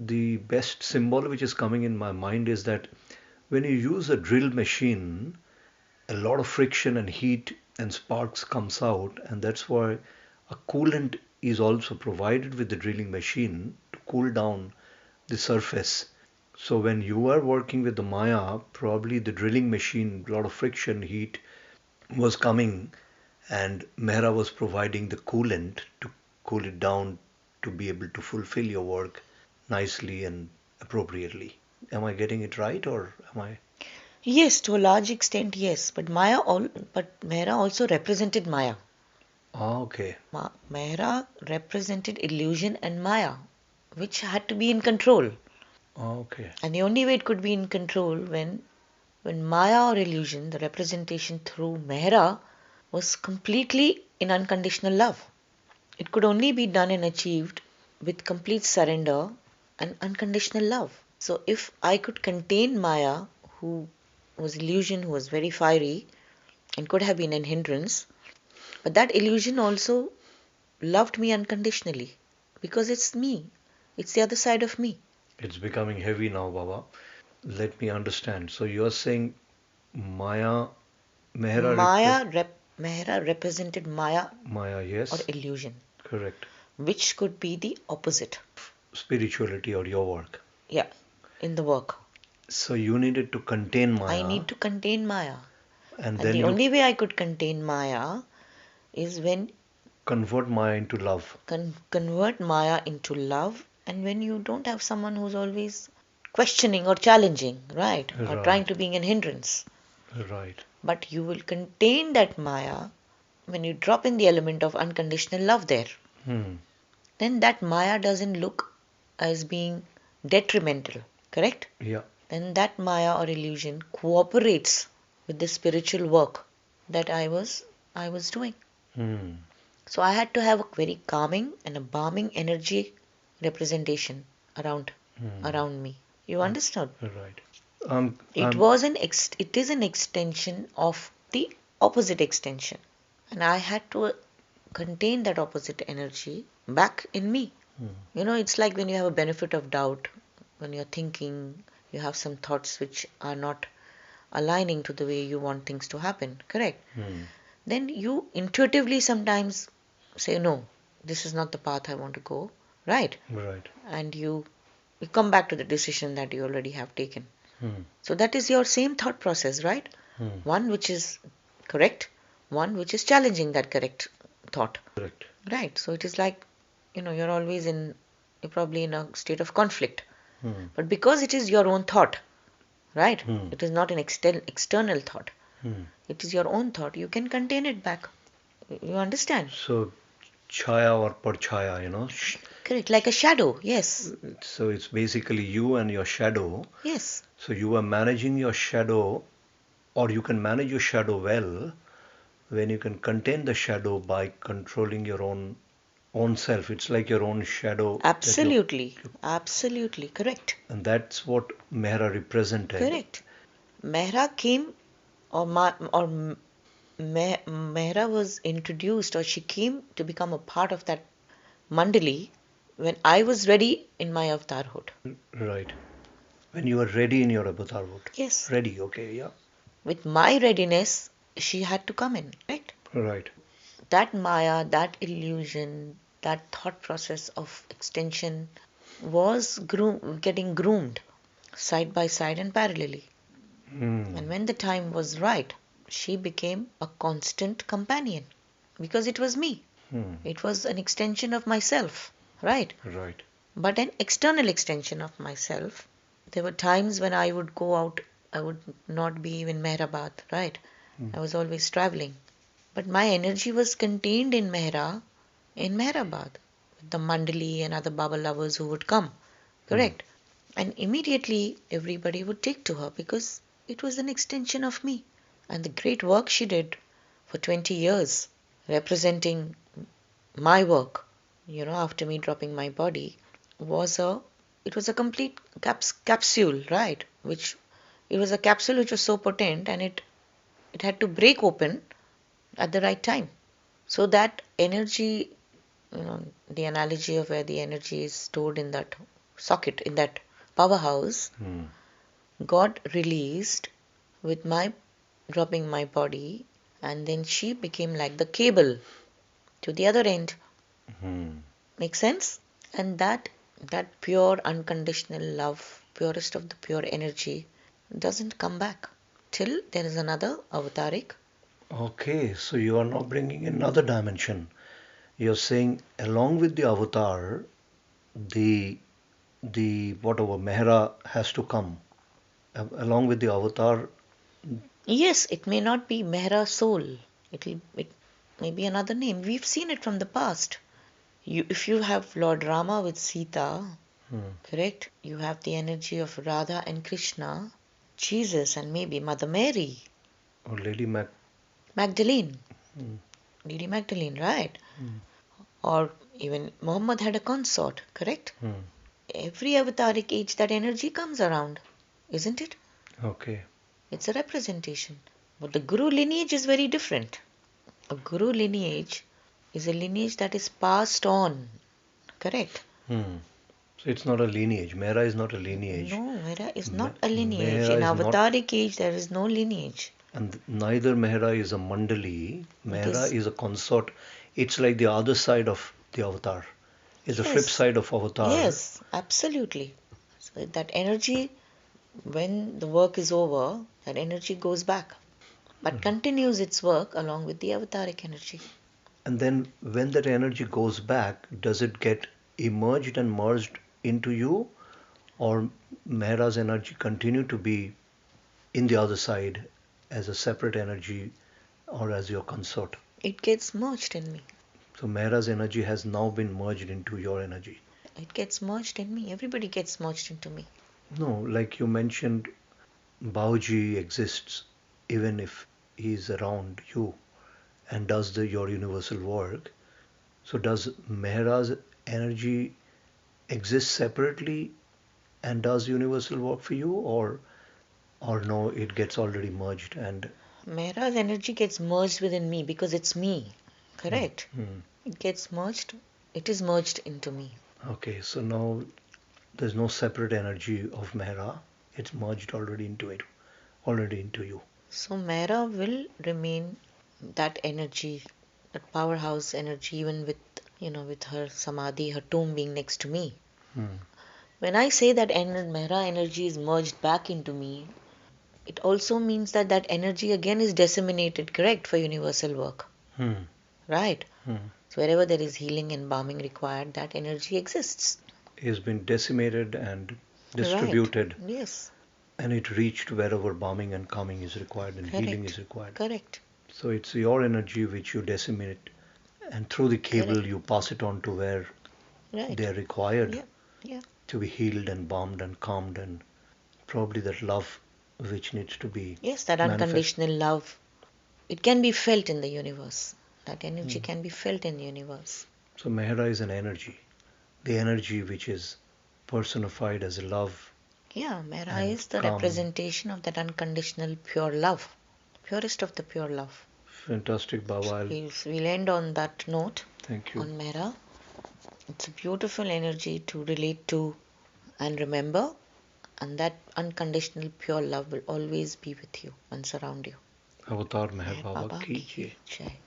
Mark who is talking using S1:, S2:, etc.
S1: the best symbol which is coming in my mind is that when you use a drill machine, a lot of friction and heat and sparks comes out, and that's why a coolant is also provided with the drilling machine to cool down the surface. So when you are working with the Maya, probably the drilling machine, a lot of friction, heat was coming, and Mehra was providing the coolant to cool it down to be able to fulfill your work nicely and appropriately. Am I getting it right, or am I?
S2: Yes, to a large extent, yes. But Mehra also represented Maya.
S1: Ah, okay.
S2: Mehra represented illusion and Maya, which had to be in control.
S1: Ah, okay.
S2: And the only way it could be in control when Maya or illusion, the representation through Mehra, was completely in unconditional love. It could only be done and achieved with complete surrender and unconditional love. So if I could contain Maya, who was illusion, who was very fiery and could have been an hindrance, but that illusion also loved me unconditionally because it's me. It's the other side of me.
S1: It's becoming heavy now, Baba. Let me understand. So you're saying Maya,
S2: Mehra represented Maya
S1: Maya,
S2: or
S1: yes,
S2: illusion,
S1: correct.
S2: which could be the opposite.
S1: Spirituality or your work.
S2: Yeah, in the work.
S1: So you needed to contain
S2: I
S1: Maya,
S2: need to contain Maya.
S1: and
S2: And
S1: then
S2: the
S1: you
S2: only way I could contain Maya is when
S1: convert Maya into love.
S2: convert Maya into love, and when you don't have someone who's always questioning or challenging, right? Or trying
S1: Right,
S2: to being an hindrance.
S1: right.
S2: But you will contain that Maya when you drop in the element of unconditional love there.
S1: Hmm.
S2: Then that Maya doesn't look as being detrimental, correct?
S1: Yeah.
S2: Then that Maya or illusion cooperates with the spiritual work that I was doing.
S1: Hmm.
S2: So I had to have a very calming and a balming energy representation around
S1: Hmm.
S2: around me. You understood?
S1: Right. Um.
S2: It
S1: Um.
S2: was it is an extension of the opposite extension, and I had to contain that opposite energy back in me.
S1: Hmm.
S2: It's like when you have a benefit of doubt, when you're thinking, you have some thoughts which are not aligning to the way you want things to happen, correct?
S1: Hmm.
S2: Then you intuitively sometimes say, no, this is not the path I want to go, right?
S1: Right.
S2: And you come back to the decision that you already have taken.
S1: Hmm.
S2: So that is your same thought process, right?
S1: Hmm.
S2: One which is correct, one which is challenging that correct thought,
S1: Correct.
S2: right? So it is like, you're probably in a state of conflict.
S1: Hmm.
S2: But because it is your own thought, right?
S1: Hmm.
S2: It is not an external thought.
S1: Hmm.
S2: It is your own thought. You can contain it back. You understand?
S1: So chaya or parchaya,
S2: Correct. Like a shadow. Yes.
S1: So it's basically you and your shadow.
S2: Yes.
S1: So you are managing your shadow, or you can manage your shadow well when you can contain the shadow by controlling your own self. It's like your own shadow that you,
S2: Absolutely. Absolutely. Correct.
S1: and that's what Mehra represented.
S2: Correct. Mehra came, or Mehra was introduced, or she came to become a part of that mandali when I was ready in my avatarhood.
S1: Right. When you are ready in your avatarhood.
S2: Yes.
S1: Ready, okay, yeah.
S2: With my readiness, she had to come in, correct?
S1: Right.
S2: That Maya, that illusion, that thought process of extension was getting groomed side by side and parallelly.
S1: Hmm.
S2: And when the time was right, she became a constant companion because it was me.
S1: Hmm.
S2: It was an extension of myself, right?
S1: Right.
S2: But an external extension of myself. There were times when I would go out, I would not be in Mehrabad, right?
S1: Hmm.
S2: I was always traveling. But my energy was contained in Mehrabad, with the Mandali and other Baba lovers who would come,
S1: Hmm.
S2: correct? And immediately everybody would take to her because it was an extension of me. And the great work she did for 20 years, representing my work, after me dropping my body, was it was a complete capsule, right? Which it was a capsule which was so potent, and it had to break open at the right time. So that energy, the analogy of where the energy is stored in that socket, in that powerhouse,
S1: Hmm.
S2: got released with my dropping my body, and then she became like the cable to the other end.
S1: Hmm.
S2: Make sense? And that pure unconditional love, purest of the pure energy, doesn't come back till there is another avataric.
S1: Okay, so you are now bringing another dimension. You're saying along with the avatar, the whatever Mehra has to come. Along with the avatar.
S2: Yes, it may not be Mehra soul. It may be another name. We've seen it from the past. If you have Lord Rama with Sita,
S1: Hmm.
S2: correct? You have the energy of Radha and Krishna, Jesus, and maybe Mother Mary,
S1: Or Lady Mac.
S2: Magdalene,
S1: Hmm.
S2: Lady Magdalene, right?
S1: Hmm.
S2: Or even Muhammad had a consort, correct?
S1: Hmm.
S2: Every avataric age that energy comes around, isn't it?
S1: Okay.
S2: It's a representation. But the Guru lineage is very different. A Guru lineage is a lineage that is passed on, correct?
S1: Hmm. So it's not a lineage. Mehra is not a lineage.
S2: No, Mehra is not a lineage.
S1: Mehra
S2: In
S1: is not,
S2: avataric age, there is no lineage.
S1: and neither Mehra is a mandali.
S2: It
S1: Mehra
S2: is,
S1: is a consort. It's like the other side of the avatar. It's the flip
S2: yes,
S1: side of avatar.
S2: yes, absolutely. So that energy, when the work is over, that energy goes back, but continues its work along with the avataric energy.
S1: And then when that energy goes back, does it get emerged and merged into you, or Mehra's energy continue to be in the other side as a separate energy or as your consort?
S2: It gets merged in me.
S1: So Mehra's energy has now been merged into your energy.
S2: It gets merged in me. Everybody gets merged into me.
S1: No, like you mentioned, Bauji exists even if he's around you and does your universal work. So does Mehra's energy exist separately and does universal work for you, or no, it gets already merged and.
S2: Mehra's energy gets merged within me because it's me.
S1: Hmm,
S2: Correct?
S1: hmm.
S2: It gets merged. It is merged into me.
S1: Okay, so now there's no separate energy of Mehra. It's merged already into it, already into you.
S2: So Mehra will remain that energy, that powerhouse energy, even with with her samadhi, her tomb being next to me.
S1: Hmm.
S2: When I say that Mehra energy is merged back into me, it also means that that energy again is disseminated, correct, for universal work,
S1: Hmm.
S2: right?
S1: Hmm.
S2: So wherever there is healing and balming required, that energy exists.
S1: Has been decimated and
S2: Right.
S1: distributed,
S2: Yes.
S1: and it reached wherever bombing and calming is required and healing
S2: Correct.
S1: is required.
S2: Correct.
S1: So it's your energy which you decimate, and through the cable
S2: Correct.
S1: you pass it on to where
S2: Right.
S1: they are required
S2: Yeah. Yeah.
S1: to be healed and balmed and calmed, and probably that love which needs to be
S2: Yes, that
S1: manifest.
S2: unconditional love, it can be felt in the universe. That energy
S1: Hmm.
S2: can be felt in the universe.
S1: So Mehra is an energy, the energy which is personified as love
S2: Yeah, Mera
S1: and
S2: is the
S1: calm.
S2: representation of that unconditional pure love, purest of the pure love.
S1: Fantastic, Baba.
S2: We'll end on that note
S1: Thank you.
S2: on Mera. It's a beautiful energy to relate to and remember, and that unconditional pure love will always be with you and surround you.
S1: Avatar Meher
S2: Meher
S1: Baba
S2: Baba
S1: ki
S2: ki
S1: jai.
S2: jai.